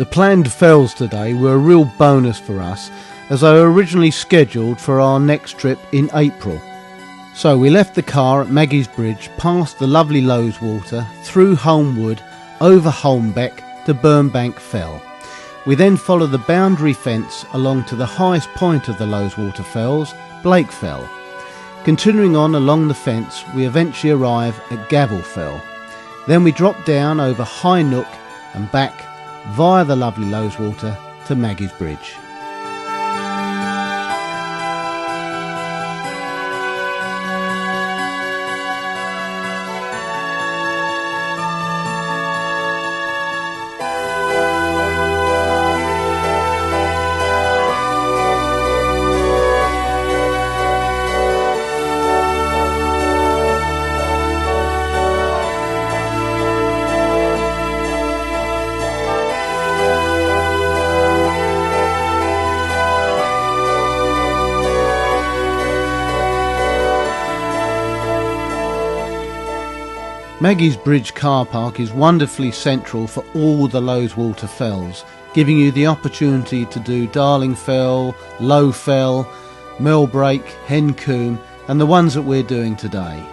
The planned fells today were a real bonus for us, as they were originally scheduled for our next trip in April. So we left the car at Maggie's Bridge, past the lovely Loweswater, through Holmwood, over Holmbeck to Burnbank Fell. We then follow the boundary fence along to the highest point of the Loweswater Fells, Blake Fell. Continuing on along the fence, we eventually arrive at Gavel Fell. Then we drop down over High Nook and back via the lovely Loweswater to Maggie's Bridge. Maggie's Bridge car park is wonderfully central for all the Loweswater Fells, giving you the opportunity to do Darling Fell, Low Fell, Millbrake, Hen Combe and the ones that we're doing today.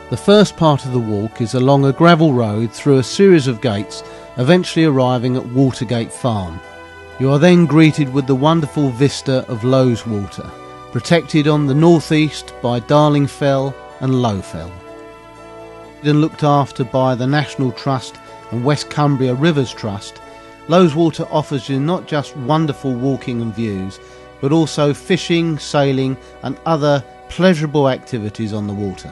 The first part of the walk is along a gravel road through a series of gates, eventually arriving at Watergate Farm. You are then greeted with the wonderful vista of Loweswater, protected on the northeast by Darling Fell and Low Fell. And looked after by the National Trust and West Cumbria Rivers Trust, Loweswater offers you not just wonderful walking and views, but also fishing, sailing and other pleasurable activities on the water.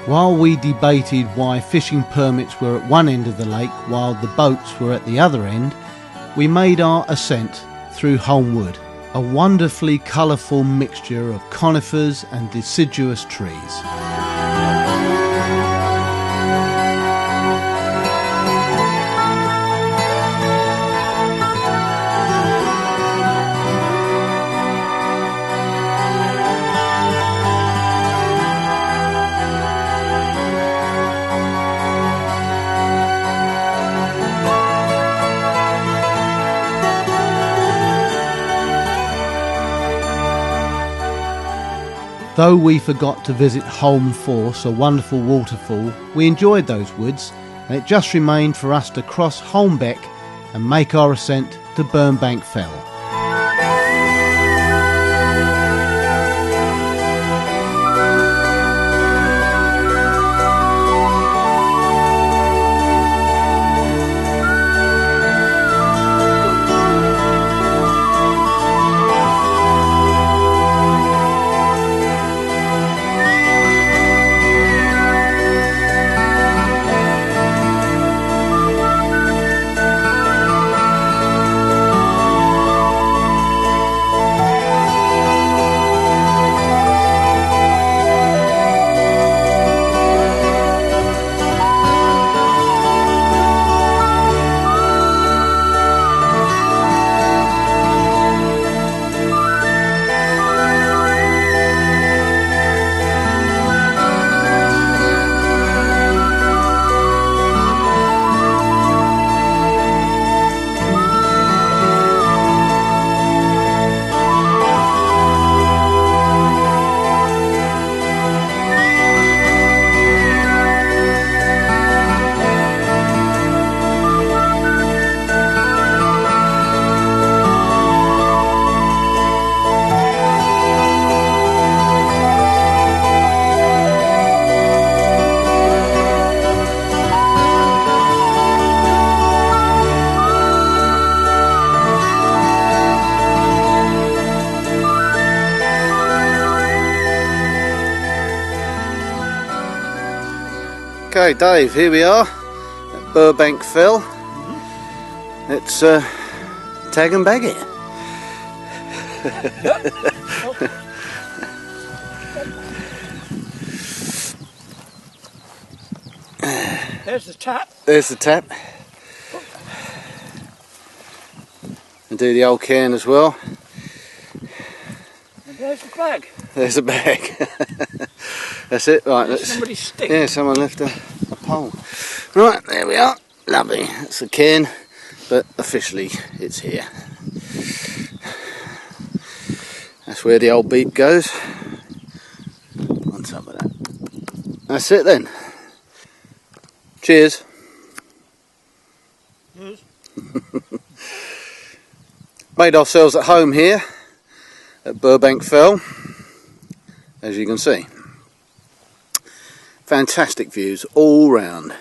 While we debated why fishing permits were at one end of the lake while the boats were at the other end, we made our ascent through Holmwood, a wonderfully colourful mixture of conifers and deciduous trees. Though we forgot to visit Holme Force, a wonderful waterfall, we enjoyed those woods, and it just remained for us to cross Holmbeck and make our ascent to Burnbank Fell. Okay, Dave, here we are at Burnbank Fell. Let's tag and bag it. There's the tap. There's the tap. And do the old can as well. And there's the bag. There's a bag. That's it, right. There's somebody's stick. Yeah, someone left a pole. Right, there we are. Lovely. That's the can, but officially it's here. That's where the old beep goes. On top of that. That's it then. Cheers. Cheers. Made ourselves at home here at Burnbank Fell, as you can see. Fantastic views all round.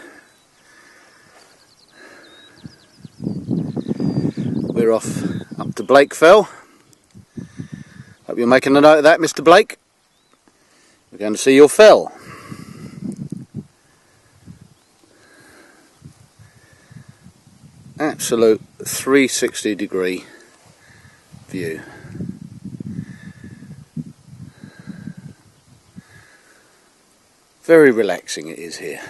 We're off up to Blake Fell. Hope you're making a note of that, Mr. Blake. We're going to see your fell. Absolute 360 degree view. Very relaxing it is here.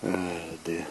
Oh dear.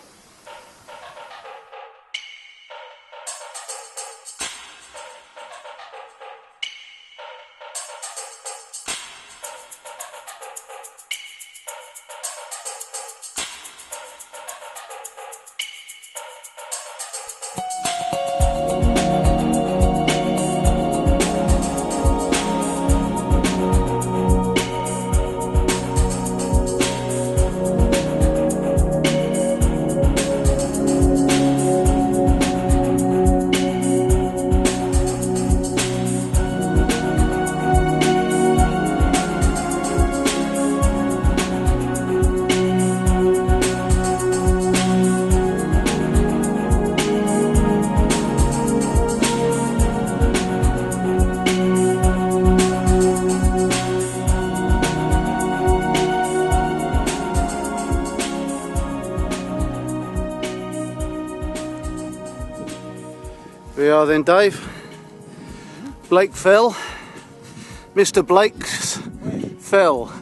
We are then, Dave. Blake Fell. Mr. Blake's Fell.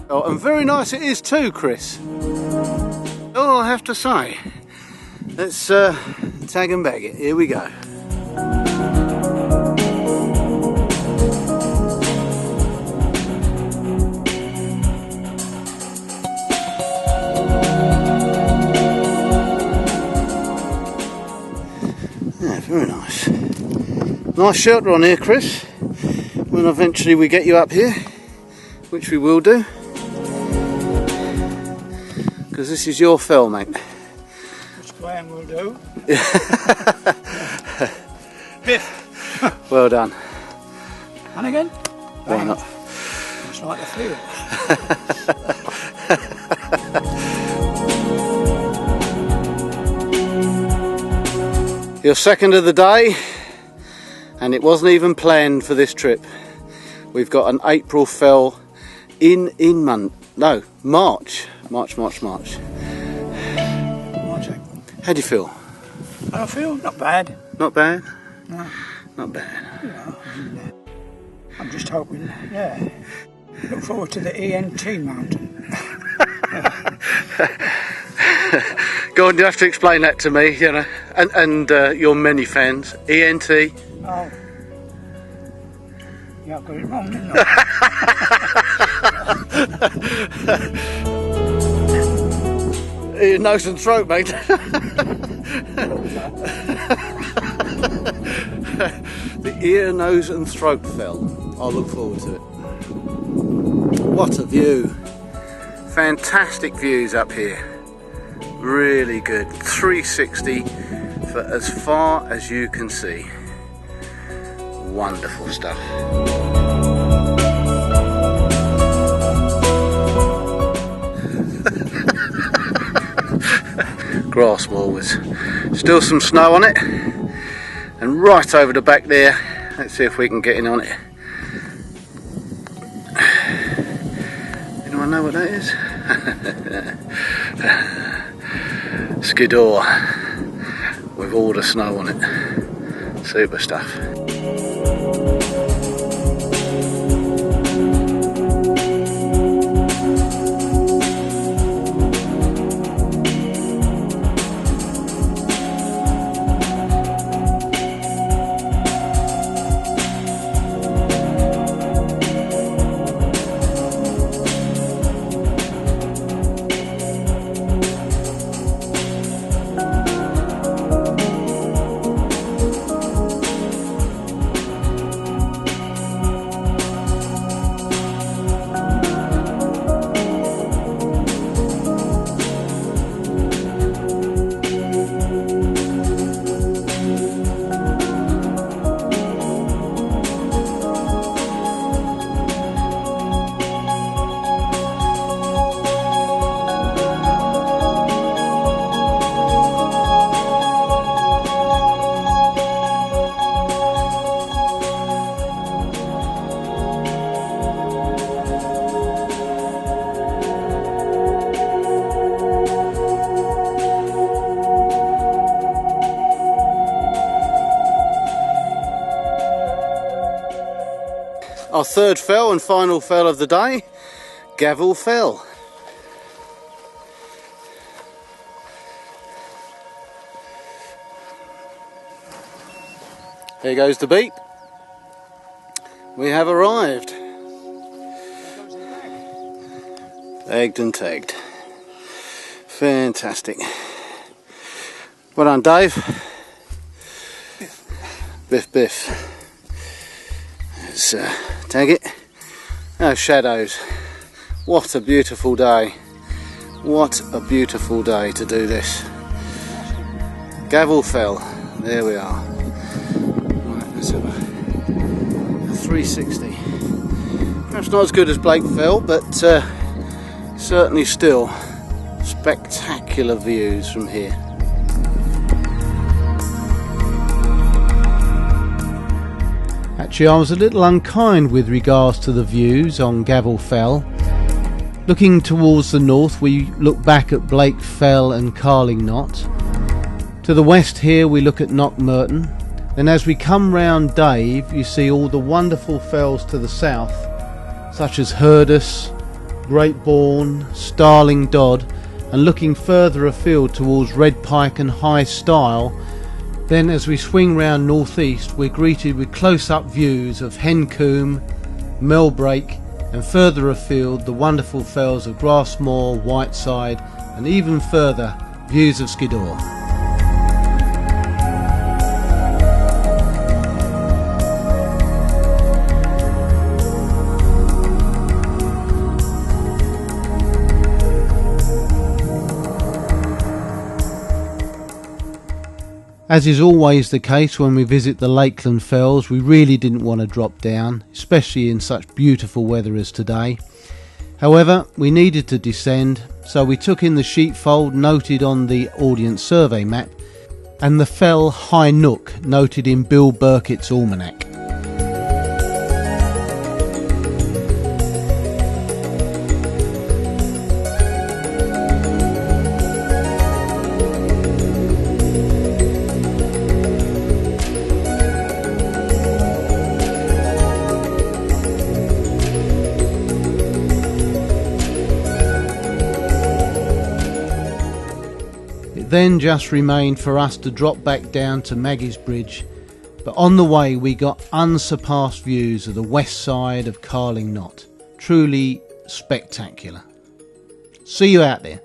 Oh, and very nice it is too, Chris. All I have to say. Let's tag and bag it. Here we go. Very nice. Nice shelter on here, Chris, when eventually we get you up here, which we will do, because this is your fell, mate. Just playing will do. Biff. Well done. And again? Why not? It's like the field. Your second of the day, and it wasn't even planned for this trip. We've got an April fell in March. March. March, April. How do you feel? I feel not bad. Not bad? No. Not bad. Yeah, I'm just hoping, yeah. Look forward to the ENT mountain. Go on, you have to explain that to me, you know, and your many fans. ENT. Oh. Yeah, I've got it wrong, didn't I? Ear, nose and throat, mate. The ear, nose and throat fell. I'll look forward to it. What a view. Fantastic views up here. Really good. 360 for as far as you can see. Wonderful stuff. Grass moor with still some snow on it, and right over the back there Let's see if we can get in on it. Anyone know what that is? Skidoo with all the snow on it. Super stuff. Our third fell and final fell of the day, Gavel Fell. There goes the beep. We have arrived. Egged and tagged. Fantastic. Well done, Dave. Biff biff. Let's tag it. Oh, shadows. What a beautiful day. What a beautiful day to do this. Gavel Fell. There we are. Right, let's have a 360. Perhaps not as good as Blake Fell, but certainly still spectacular views from here. Actually, I was a little unkind with regards to the views on Gavel Fell. Looking towards the north, we look back at Blake Fell and Carling Knot. To the west here, we look at Non-metropolitan. Then as we come round Dave, you see all the wonderful fells to the south, such as Hurdus, Great Bourne, Starling Dodd, and looking further afield towards Red Pike and High Stile. Then as we swing round northeast, we're greeted with close-up views of Hencoombe, Millbrake, and further afield the wonderful fells of Grassmoor, Whiteside, and even further views of Skidoo. As is always the case when we visit the Lakeland Fells, we really didn't want to drop down, especially in such beautiful weather as today. However, we needed to descend, so we took in the sheepfold noted on the audience survey map and the fell High Nook noted in Bill Birkett's Almanac. Then just remained for us to drop back down to Maggie's Bridge, but on the way we got unsurpassed views of the west side of Carling Knot. Truly spectacular. See you out there.